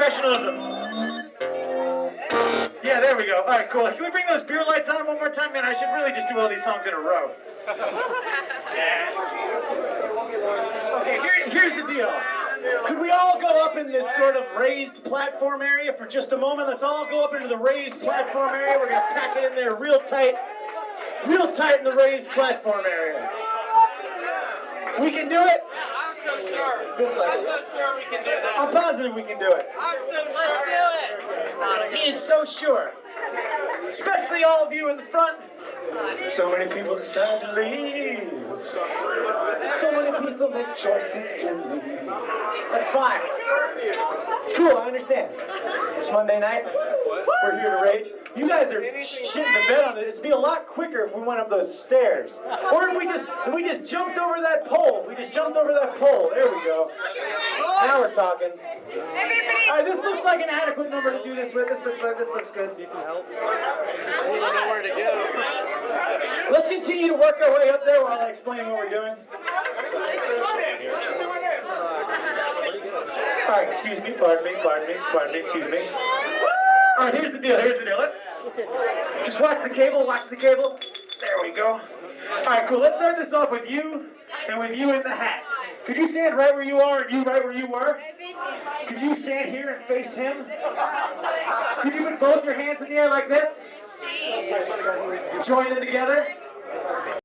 professionalism. Yeah, there we go. All right, cool. Can we bring those beer lights on one more time? Man, I should really just do all these songs in a row. Okay, here's the deal. Could we all go up in this sort of raised platform area for just a moment? Let's all go up into the raised platform area. We're going to pack it in there real tight in the raised platform area. We can do it? I'm so sure. This way. I'm so sure we can do that. I'm positive we can do it. I'm so sure. Let's He is so sure. Especially all of you in the front. So many people decide to leave. So many people make choices to leave. That's fine. It's cool, I understand. It's Monday night. We're here to rage. You guys are shitting the bed on it. It'd be a lot quicker if we went up those stairs. Or if we just jumped over that pole. We just jumped over that pole. There we go. Now we're talking. All right, this looks like an adequate number to do this with. This looks good. Need some help? I don't even know where to go. Let's continue to work our way up there while I explain what we're doing. All right, excuse me, pardon me, excuse me. All right, here's the deal. Just watch the cable. There we go. All right, cool. Let's start this off with you and with you in the hat. Could you stand right where you are and you right where you were? Could you stand here and face him? Could you put both your hands in the air like this? Join them together.